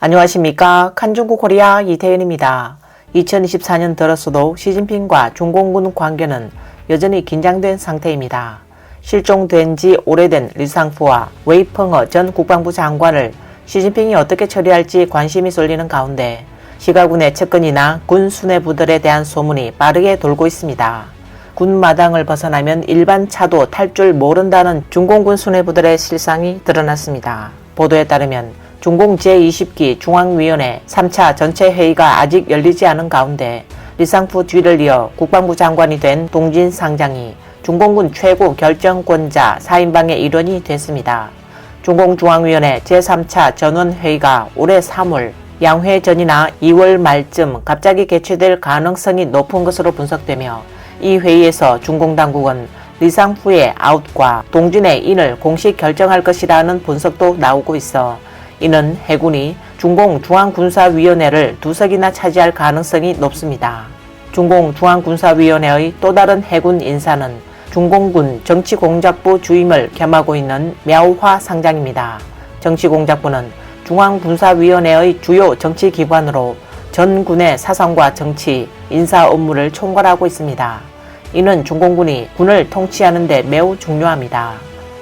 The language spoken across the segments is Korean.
안녕하십니까. 칸중국 코리아 이태윤입니다. 2024년 들어서도 시진핑과 중공군 관계는 여전히 긴장된 상태입니다. 실종된 지 오래된 리상푸와 웨이펑어 전 국방부 장관을 시진핑이 어떻게 처리할지 관심이 쏠리는 가운데 시가군의 측근이나 군 수뇌부들에 대한 소문이 빠르게 돌고 있습니다. 군 마당을 벗어나면 일반 차도 탈 줄 모른다는 중공군 수뇌부들의 실상이 드러났습니다. 보도에 따르면 중공 제20기 중앙위원회 3차 전체 회의가 아직 열리지 않은 가운데 리상푸 뒤를 이어 국방부 장관이 된 동진 상장이 중공군 최고 결정권자 4인방의 일원이 됐습니다. 중공중앙위원회 제3차 전원회의가 올해 3월 양회 전이나 2월 말쯤 갑자기 개최될 가능성이 높은 것으로 분석되며 이 회의에서 중공당국은 리상푸의 아웃과 동진의 인을 공식 결정할 것이라는 분석도 나오고 있어 이는 해군이 중공중앙군사위원회를 2석이나 차지할 가능성이 높습니다. 중공중앙군사위원회의 또 다른 해군 인사는 중공군 정치공작부 주임을 겸하고 있는 мя우화 상장입니다. 정치공작부는 중앙군사위원회의 주요 정치기관으로 전 군의 사상과 정치, 인사 업무를 총괄하고 있습니다. 이는 중공군이 군을 통치하는 데 매우 중요합니다.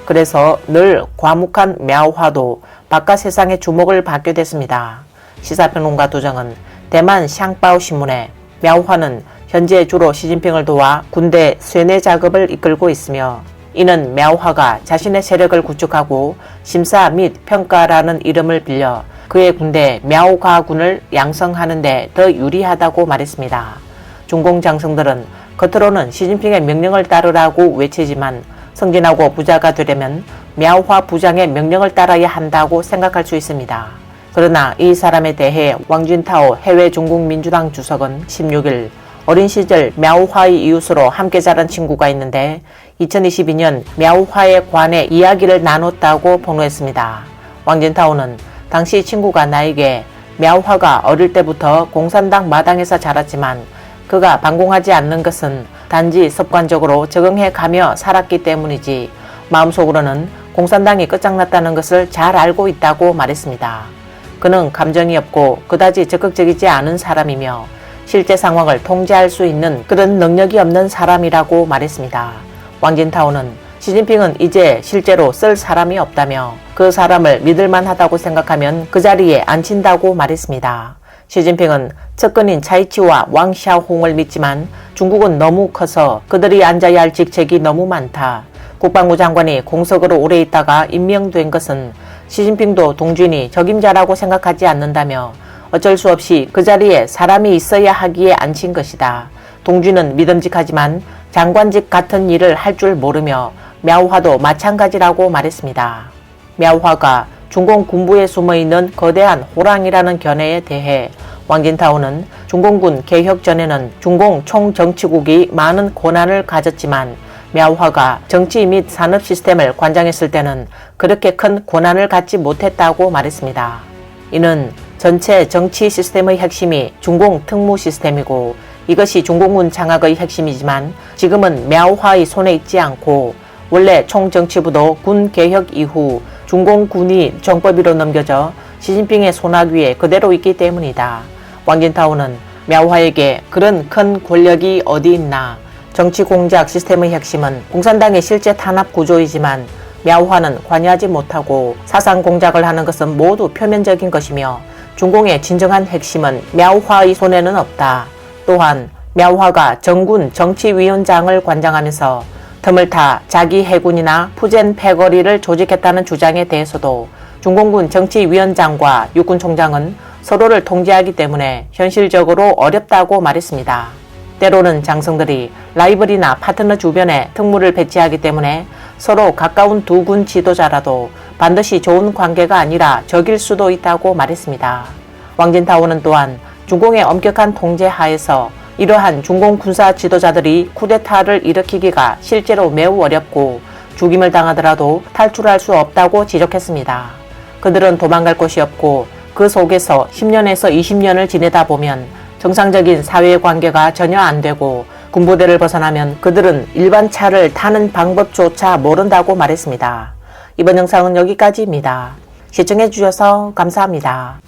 그래서 늘 과묵한 мя우화도 바깥 세상의 주목을 받게 됐습니다. 시사평론가 도정은 대만 샹바오 신문에 мя우화는 현재 주로 시진핑을 도와 군대 쇠뇌 작업을 이끌고 있으며 이는 мя우화가 자신의 세력을 구축하고 심사 및 평가라는 이름을 빌려 그의 군대 мя우가군을 양성하는 데 더 유리하다고 말했습니다. 중공 장성들은 겉으로는 시진핑의 명령을 따르라고 외치지만 성진하고 부자가 되려면 мя우화 부장의 명령을 따라야 한다고 생각할 수 있습니다. 그러나 이 사람에 대해 왕진타오 해외 중국민주당 주석은 16일 어린 시절 мя우화의 이웃으로 함께 자란 친구가 있는데 2022년 мя우화에 관해 이야기를 나눴다고 폭로했습니다. 왕진타오는 당시 친구가 나에게 мя우화가 어릴 때부터 공산당 마당에서 자랐지만 그가 반공하지 않는 것은 단지 습관적으로 적응해 가며 살았기 때문이지 마음속으로는 공산당이 끝장났다는 것을 잘 알고 있다고 말했습니다. 그는 감정이 없고 그다지 적극적이지 않은 사람이며 실제 상황을 통제할 수 있는 그런 능력이 없는 사람이라고 말했습니다. 왕진타오는 시진핑은 이제 실제로 쓸 사람이 없다며 그 사람을 믿을만 하다고 생각하면 그 자리에 앉힌다고 말했습니다. 시진핑은 측근인 차이치와 왕샤홍을 믿지만 중국은 너무 커서 그들이 앉아야 할 직책이 너무 많다. 국방부 장관이 공석으로 오래 있다가 임명된 것은 시진핑도 동진이 적임자라고 생각하지 않는다며 어쩔 수 없이 그 자리에 사람이 있어야 하기에 앉힌 것이다. 동진은 믿음직하지만 장관직 같은 일을 할 줄 모르며 мя우화도 마찬가지라고 말했습니다. мя우화가 중공 군부에 숨어있는 거대한 호랑이라는 견해에 대해 왕진타오는 중공군 개혁 전에는 중공 총정치국이 많은 권한을 가졌지만 мя우화가 정치 및 산업 시스템을 관장했을 때는 그렇게 큰 권한을 갖지 못했다고 말했습니다. 이는 전체 정치 시스템의 핵심이 중공 특무 시스템이고 이것이 중공군 장악의 핵심이지만 지금은 мя우화의 손에 있지 않고 원래 총정치부도 군 개혁 이후 중공군이 정법위로 넘겨져 시진핑의 손아귀 위에 그대로 있기 때문이다. 왕진타오는 мя우화에게 그런 큰 권력이 어디 있나. 정치 공작 시스템의 핵심은 공산당의 실제 탄압 구조이지만 мя우화는 관여하지 못하고 사상 공작을 하는 것은 모두 표면적인 것이며 중공의 진정한 핵심은 мя우화의 손에는 없다. 또한 мя우화가 정군 정치위원장을 관장하면서 틈을 타 자기 해군이나 푸젠 패거리를 조직했다는 주장에 대해서도 중공군 정치위원장과 육군총장은 서로를 통제하기 때문에 현실적으로 어렵다고 말했습니다. 때로는 장성들이 라이벌이나 파트너 주변에 특무를 배치하기 때문에 서로 가까운 두 군 지도자라도 반드시 좋은 관계가 아니라 적일 수도 있다고 말했습니다. 왕진타오는 또한 중공의 엄격한 통제 하에서 이러한 중공 군사 지도자들이 쿠데타를 일으키기가 실제로 매우 어렵고 죽임을 당하더라도 탈출할 수 없다고 지적했습니다. 그들은 도망갈 곳이 없고 그 속에서 10년에서 20년을 지내다 보면 정상적인 사회관계가 전혀 안 되고 군부대를 벗어나면 그들은 일반 차를 타는 방법조차 모른다고 말했습니다. 이번 영상은 여기까지입니다. 시청해주셔서 감사합니다.